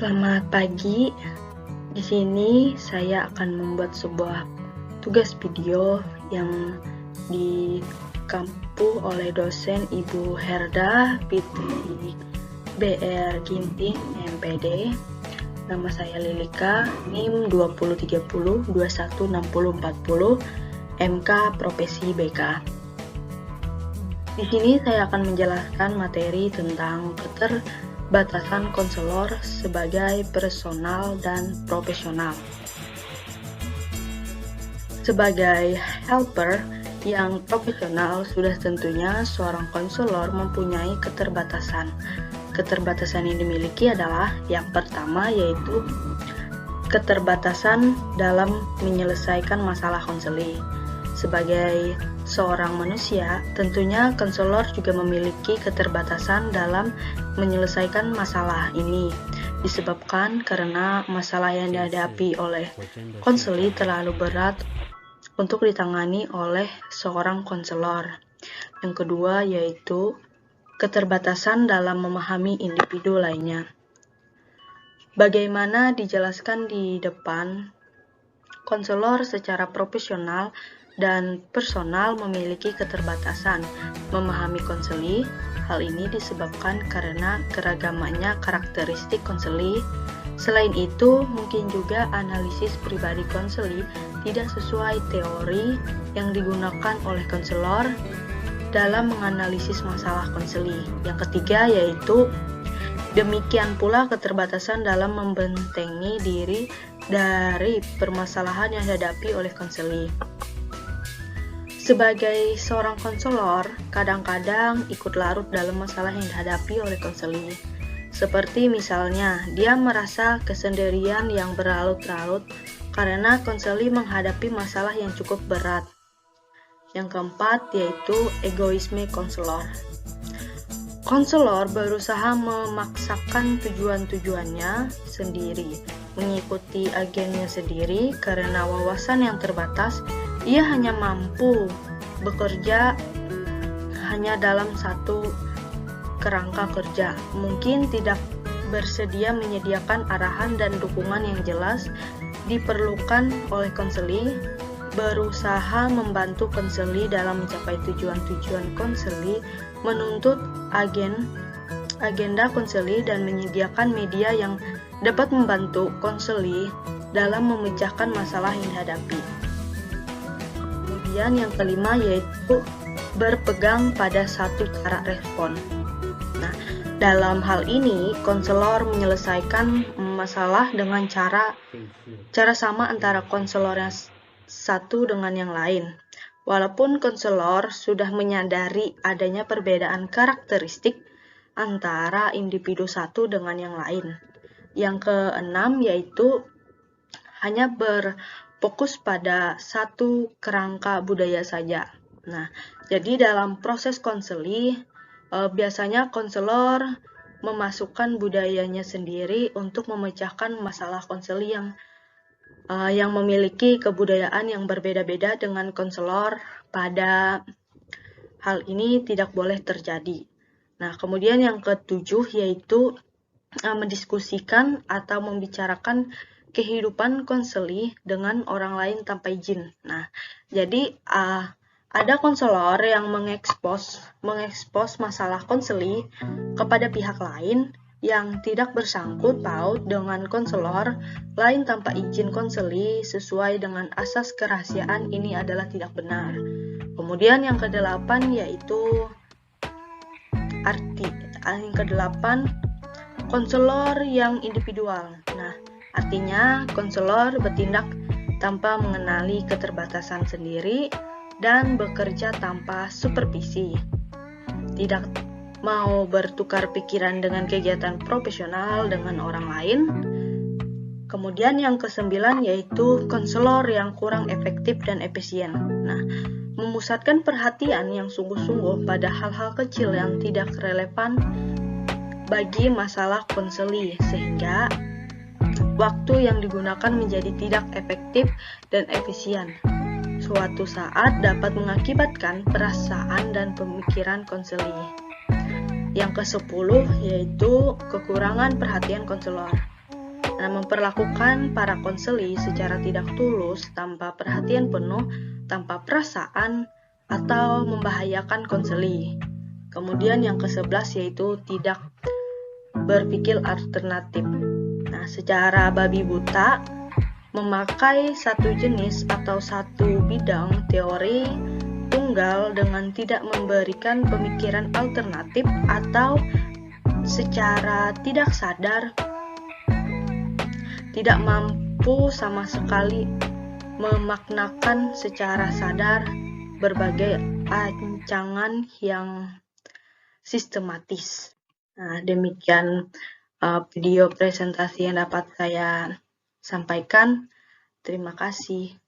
Selamat pagi. Di sini saya akan membuat sebuah tugas video yang dikampu oleh dosen Ibu Herda Fitri BR Ginting MPD. Nama saya Lilika, NIM 2030 216040, MK Profesi BK. Di sini saya akan menjelaskan materi tentang keterbatasan konselor sebagai personal dan profesional. Sebagai helper yang profesional, sudah tentunya seorang konselor mempunyai keterbatasan. Keterbatasan yang dimiliki adalah yang pertama, yaitu keterbatasan dalam menyelesaikan masalah konseling. Sebagai seorang manusia, tentunya konselor juga memiliki keterbatasan dalam menyelesaikan masalah ini, disebabkan karena masalah yang dihadapi oleh konseli terlalu berat untuk ditangani oleh seorang konselor. Yang kedua yaitu keterbatasan dalam memahami individu lainnya. Bagaimana dijelaskan di depan, konselor secara profesional dan personal memiliki keterbatasan memahami konseli. Hal ini disebabkan karena keragamannya karakteristik konseli. Selain itu, mungkin juga analisis pribadi konseli tidak sesuai teori yang digunakan oleh konselor dalam menganalisis masalah konseli. Yang ketiga yaitu demikian pula keterbatasan dalam membentengi diri dari permasalahan yang dihadapi oleh konseli. Sebagai seorang konselor, kadang-kadang ikut larut dalam masalah yang dihadapi oleh konseli. Seperti misalnya, dia merasa kesendirian yang berlarut-larut karena konseli menghadapi masalah yang cukup berat. Yang keempat yaitu egoisme konselor. Konselor berusaha memaksakan tujuan-tujuannya sendiri, mengikuti agennya sendiri karena wawasan yang terbatas. Ia hanya mampu bekerja hanya dalam satu kerangka kerja, mungkin tidak bersedia menyediakan arahan dan dukungan yang jelas diperlukan oleh konseli, berusaha membantu konseli dalam mencapai tujuan-tujuan konseli, menuntut agenda konseli dan menyediakan media yang dapat membantu konseli dalam memecahkan masalah yang dihadapi. Kemudian yang kelima yaitu berpegang pada satu cara respon. Nah, dalam hal ini konselor menyelesaikan masalah dengan cara sama antara konselor yang satu dengan yang lain. Walaupun konselor sudah menyadari adanya perbedaan karakteristik antara individu satu dengan yang lain. Yang keenam yaitu hanya berfokus pada satu kerangka budaya saja. Nah, jadi dalam proses konseli, biasanya konselor memasukkan budayanya sendiri untuk memecahkan masalah konseli yang memiliki kebudayaan yang berbeda-beda dengan konselor. Pada hal ini tidak boleh terjadi. Nah, kemudian yang ketujuh yaitu mendiskusikan atau membicarakan kehidupan konseli dengan orang lain tanpa izin. Nah, jadi ada konselor yang mengekspos masalah konseli kepada pihak lain yang tidak bersangkut paut dengan konselor lain tanpa izin konseli sesuai dengan asas kerahasiaan. Ini adalah tidak benar. Kemudian yang kedelapan yaitu konselor yang individual. Nah, artinya konselor bertindak tanpa mengenali keterbatasan sendiri dan bekerja tanpa supervisi. Tidak mau bertukar pikiran dengan kegiatan profesional dengan orang lain. Kemudian yang kesembilan yaitu konselor yang kurang efektif dan efisien. Nah, memusatkan perhatian yang sungguh-sungguh pada hal-hal kecil yang tidak relevan bagi masalah konseli, sehingga waktu yang digunakan menjadi tidak efektif dan efisien. Suatu saat dapat mengakibatkan perasaan dan pemikiran konseli. Yang ke-10 yaitu kekurangan perhatian konselor. memperlakukan para konseli secara tidak tulus, tanpa perhatian penuh, tanpa perasaan, atau membahayakan konseli. Kemudian yang ke-11 yaitu tidak berpikir alternatif. Nah, secara babi buta, memakai satu jenis atau satu bidang teori tunggal dengan tidak memberikan pemikiran alternatif atau secara tidak sadar tidak mampu sama sekali memaknakan secara sadar berbagai ancangan yang sistematis. Nah, demikian video presentasi yang dapat saya sampaikan. Terima kasih.